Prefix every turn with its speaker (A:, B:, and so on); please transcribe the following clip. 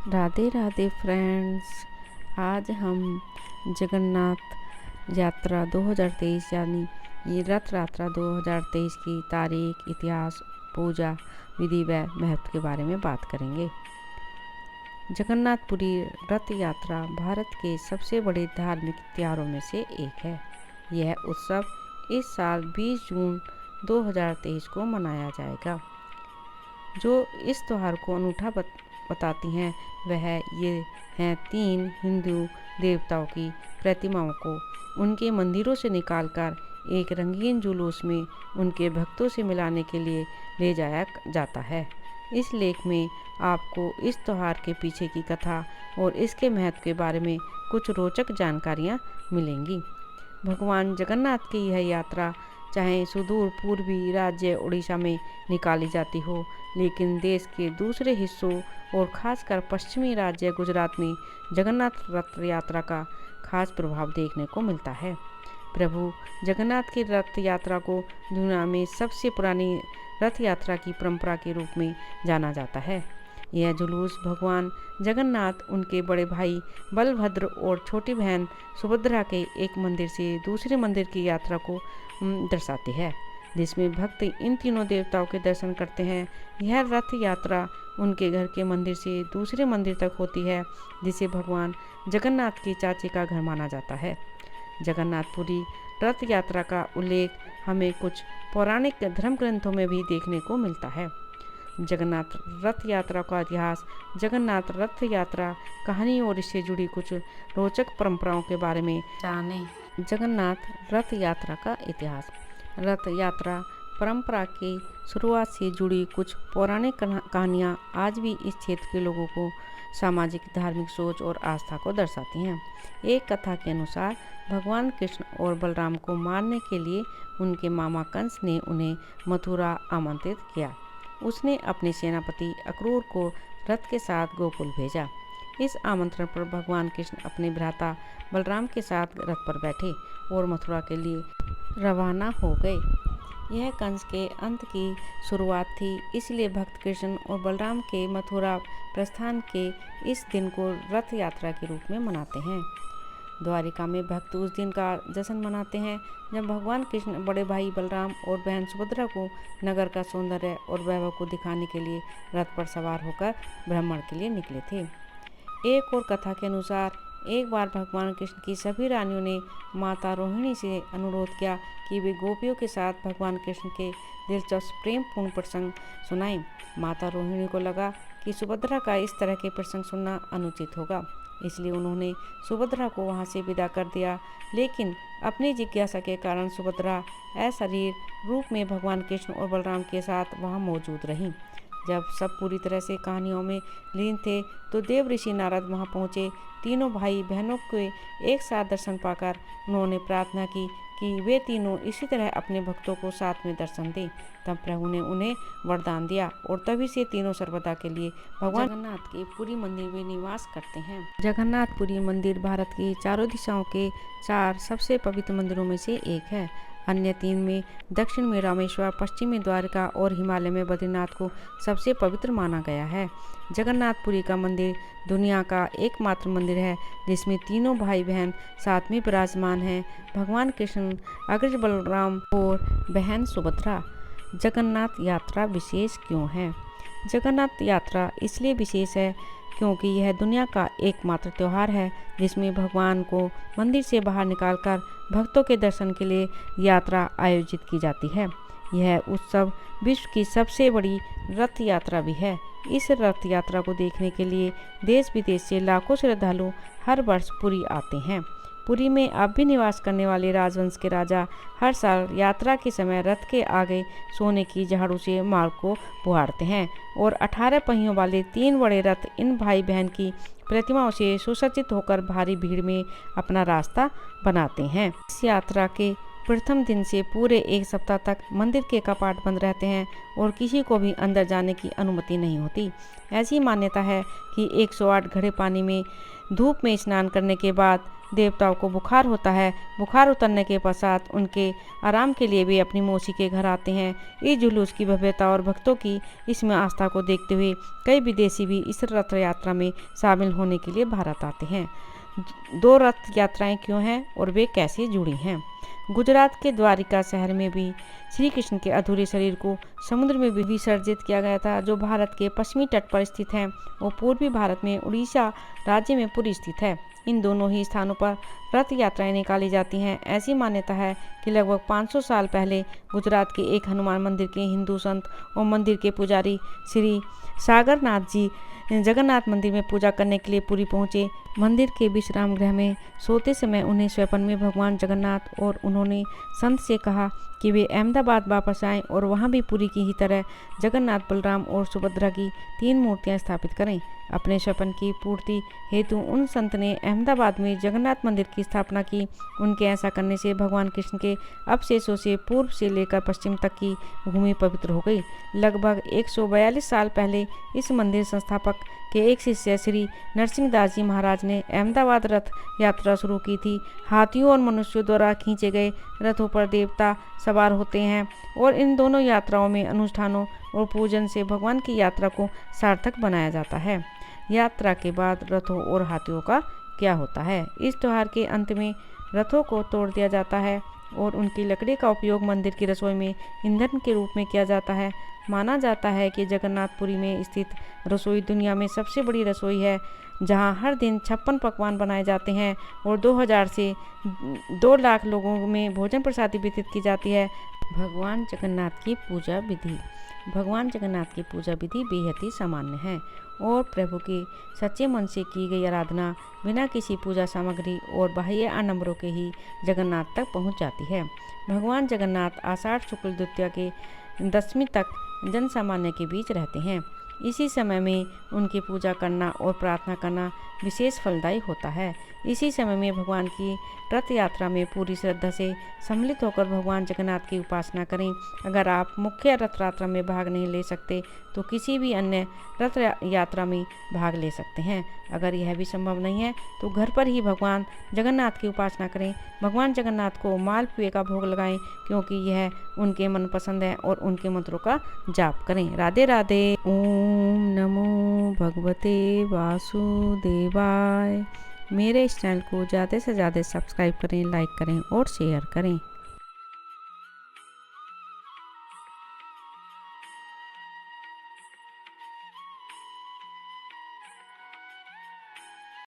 A: Radhe Radhe friends. आज हम जगन्नाथ यात्रा 2023 यानी ये रथ यात्रा 2023 की तारीख, इतिहास, पूजा विधि व महत्व के बारे में बात करेंगे। जगन्नाथपुरी रथ यात्रा भारत के सबसे बड़े धार्मिक त्योहारों में से एक है। यह उत्सव इस साल 20 जून 2023 को मनाया जाएगा। जो इस त्यौहार को अनूठा बताती हैं वह ये हैं 3 हिंदू देवताओं की प्रतिमाओं को उनके मंदिरों से निकालकर एक रंगीन जुलूस में उनके भक्तों से मिलाने के लिए ले जाया जाता है। इस लेख में आपको इस त्यौहार के पीछे की कथा और इसके महत्व के बारे में कुछ रोचक जानकारियाँ मिलेंगी। भगवान जगन्नाथ की यह यात्रा चाहे सुदूर पूर्वी राज्य उड़ीसा में निकाली जाती हो, लेकिन देश के दूसरे हिस्सों और खासकर पश्चिमी राज्य गुजरात में जगन्नाथ रथ यात्रा का खास प्रभाव देखने को मिलता है। प्रभु जगन्नाथ की रथ यात्रा को दुनिया में सबसे पुरानी रथ यात्रा की परंपरा के रूप में जाना जाता है। यह जुलूस भगवान जगन्नाथ, उनके बड़े भाई बलभद्र और छोटी बहन सुभद्रा के एक मंदिर से दूसरे मंदिर की यात्रा को दर्शाती है, जिसमें भक्त इन तीनों देवताओं के दर्शन करते हैं। यह रथ यात्रा उनके घर के मंदिर से दूसरे मंदिर तक होती है, जिसे भगवान जगन्नाथ के चाचे का घर माना जाता है। जगन्नाथपुरी रथ यात्रा का उल्लेख हमें कुछ पौराणिक धर्म ग्रंथों में भी देखने को मिलता है। जगन्नाथ रथ यात्रा का इतिहास। जगन्नाथ रथ यात्रा कहानी और इससे जुड़ी कुछ रोचक परंपराओं के बारे में जानें। जगन्नाथ रथ यात्रा का इतिहास। रथ यात्रा परंपरा की शुरुआत से जुड़ी कुछ पौराणिक कहानियाँ आज भी इस क्षेत्र के लोगों को सामाजिक, धार्मिक सोच और आस्था को दर्शाती हैं। एक कथा के अनुसार भगवान कृष्ण और बलराम को मारने के लिए उनके मामा कंस ने उन्हें मथुरा आमंत्रित किया। उसने अपने सेनापति अक्रूर को रथ के साथ गोकुल भेजा। इस आमंत्रण पर भगवान कृष्ण अपने भ्राता बलराम के साथ रथ पर बैठे और मथुरा के लिए रवाना हो गए। यह कंस के अंत की शुरुआत थी, इसलिए भक्त कृष्ण और बलराम के मथुरा प्रस्थान के इस दिन को रथ यात्रा के रूप में मनाते हैं। द्वारिका में भक्त उस दिन का जश्न मनाते हैं जब भगवान कृष्ण बड़े भाई बलराम और बहन सुभद्रा को नगर का सौंदर्य और वैभव को दिखाने के लिए रथ पर सवार होकर भ्रमण के लिए निकले थे। एक और कथा के अनुसार एक बार भगवान कृष्ण की सभी रानियों ने माता रोहिणी से अनुरोध किया कि वे गोपियों के साथ भगवान कृष्ण के दिलचस्प प्रेमपूर्ण प्रसंग सुनाएं। माता रोहिणी को लगा कि सुभद्रा का इस तरह के प्रसंग सुनना अनुचित होगा, इसलिए उन्होंने सुभद्रा को वहां से विदा कर दिया। लेकिन अपनी जिज्ञासा के कारण सुभद्रा अशरीर रूप में भगवान कृष्ण और बलराम के साथ वहां मौजूद रहीं। जब सब पूरी तरह से कहानियों में लीन थे तो देव ऋषि नारद वहां पहुंचे। तीनों भाई बहनों के एक साथ दर्शन पाकर उन्होंने प्रार्थना की कि वे तीनों इसी तरह अपने भक्तों को साथ में दर्शन दें। तब प्रभु ने उन्हें वरदान दिया और तभी से तीनों सर्वदा के लिए भगवान जगन्नाथ के पुरी मंदिर में निवास करते हैं। जगन्नाथपुरी मंदिर भारत की चारों दिशाओं के 4 सबसे पवित्र मंदिरों में से एक है। अन्य 3 में दक्षिण में रामेश्वर, पश्चिम में द्वारका और हिमालय में बद्रीनाथ को सबसे पवित्र माना गया है। जगन्नाथपुरी का मंदिर दुनिया का एकमात्र मंदिर है जिसमें तीनों भाई बहन साथ में विराजमान हैं, भगवान कृष्ण, अग्रज बलराम और बहन सुभद्रा। जगन्नाथ यात्रा विशेष क्यों है? जगन्नाथ यात्रा इसलिए विशेष है क्योंकि यह दुनिया का एकमात्र त्यौहार है जिसमें भगवान को मंदिर से बाहर निकालकर भक्तों के दर्शन के लिए यात्रा आयोजित की जाती है। यह उत्सव विश्व की सबसे बड़ी रथ यात्रा भी है। इस रथ यात्रा को देखने के लिए देश विदेश से लाखों श्रद्धालु हर वर्ष पुरी आते हैं। पुरी में अब भी निवास करने वाले राजवंश के राजा हर साल यात्रा के समय रथ के आगे सोने की झाड़ू से मार्ग को बुहारते हैं और 18 पहियों वाले 3 बड़े रथ इन भाई बहन की प्रतिमाओं से सुसज्जित होकर भारी भीड़ में अपना रास्ता बनाते हैं। इस यात्रा के प्रथम दिन से पूरे एक सप्ताह तक मंदिर के कपाट बंद रहते हैं और किसी को भी अंदर जाने की अनुमति नहीं होती। ऐसी मान्यता है कि 108 घड़े पानी में धूप में स्नान करने के बाद देवताओं को बुखार होता है। बुखार उतरने के पश्चात उनके आराम के लिए भी अपनी मौसी के घर आते हैं। इस जुलूस की भव्यता और भक्तों की इसमें आस्था को देखते हुए कई विदेशी भी इस रथ यात्रा में शामिल होने के लिए भारत आते हैं। 2 रथ यात्राएं क्यों हैं और वे कैसे जुड़ी हैं? गुजरात के द्वारिका शहर में भी श्री कृष्ण के अधूरे शरीर को समुद्र में भी विसर्जित किया गया था, जो भारत के पश्चिमी तट पर स्थित है और पूर्वी भारत में उड़ीसा राज्य में पुरी स्थित है। इन दोनों ही स्थानों पर रथ यात्राएं निकाली जाती हैं। ऐसी मान्यता है कि लगभग 500 साल पहले गुजरात के एक हनुमान मंदिर के हिंदू संत और मंदिर के पुजारी श्री सागरनाथ जी जगन्नाथ मंदिर में पूजा करने के लिए पुरी पहुंचे। मंदिर के विश्राम गृह में सोते समय उन्हें स्वप्न में भगवान जगन्नाथ और उन्होंने संत से कहा कि वे अहमदाबाद वापस आएं और वहां भी पुरी की ही तरह जगन्नाथ, बलराम और सुभद्रा की 3 मूर्तियां स्थापित करें। अपने स्वप्न की पूर्ति हेतु उन संत ने अहमदाबाद में जगन्नाथ मंदिर की स्थापना की। उनके ऐसा करने से भगवान कृष्ण के अवशेषों से पूर्व से लेकर पश्चिम तक की भूमि पवित्र हो गई। लगभग 142 साल पहले इस मंदिर संस्थापक के एक शिष्य श्री नरसिंह दास जी महाराज ने अहमदाबाद रथ यात्रा शुरू की थी। हाथियों और मनुष्यों द्वारा खींचे गए रथों पर देवता सवार होते हैं और इन दोनों यात्राओं में अनुष्ठानों और पूजन से भगवान की यात्रा को सार्थक बनाया जाता है। यात्रा के बाद रथों और हाथियों का क्या होता है? इस त्योहार के अंत में रथों को तोड़ दिया जाता है और उनकी लकड़ी का उपयोग मंदिर की रसोई में ईंधन के रूप में किया जाता है। माना जाता है कि जगन्नाथपुरी में स्थित रसोई दुनिया में सबसे बड़ी रसोई है, जहां हर दिन 56 पकवान बनाए जाते हैं और 2000 से 2 लाख लोगों में भोजन प्रसादी वितरित की जाती है। भगवान जगन्नाथ की पूजा विधि। भगवान जगन्नाथ की पूजा विधि बेहद ही सामान्य है और प्रभु के सच्चे मन से की गई आराधना बिना किसी पूजा सामग्री और बाह्य आडंबरों के ही जगन्नाथ तक पहुंच जाती है। भगवान जगन्नाथ आषाढ़ शुक्ल द्वितीया के 10वीं तक जन सामान्य के बीच रहते हैं। इसी समय में उनकी पूजा करना और प्रार्थना करना विशेष फलदायी होता है। इसी समय में भगवान की रथ यात्रा में पूरी श्रद्धा से सम्मिलित होकर भगवान जगन्नाथ की उपासना करें। अगर आप मुख्य रथ यात्रा में भाग नहीं ले सकते तो किसी भी अन्य रथ यात्रा में भाग ले सकते हैं। अगर यह भी संभव नहीं है तो घर पर ही भगवान जगन्नाथ की उपासना करें। भगवान जगन्नाथ को मालपुए का भोग लगाएं, क्योंकि यह उनके मन पसंद है, और उनके मंत्रों का जाप करें। राधे राधे। ओम नमो भगवते वासुदेवाय। मेरे इस चैनल को ज़्यादा से ज़्यादा सब्सक्राइब करें, लाइक करें और शेयर करें।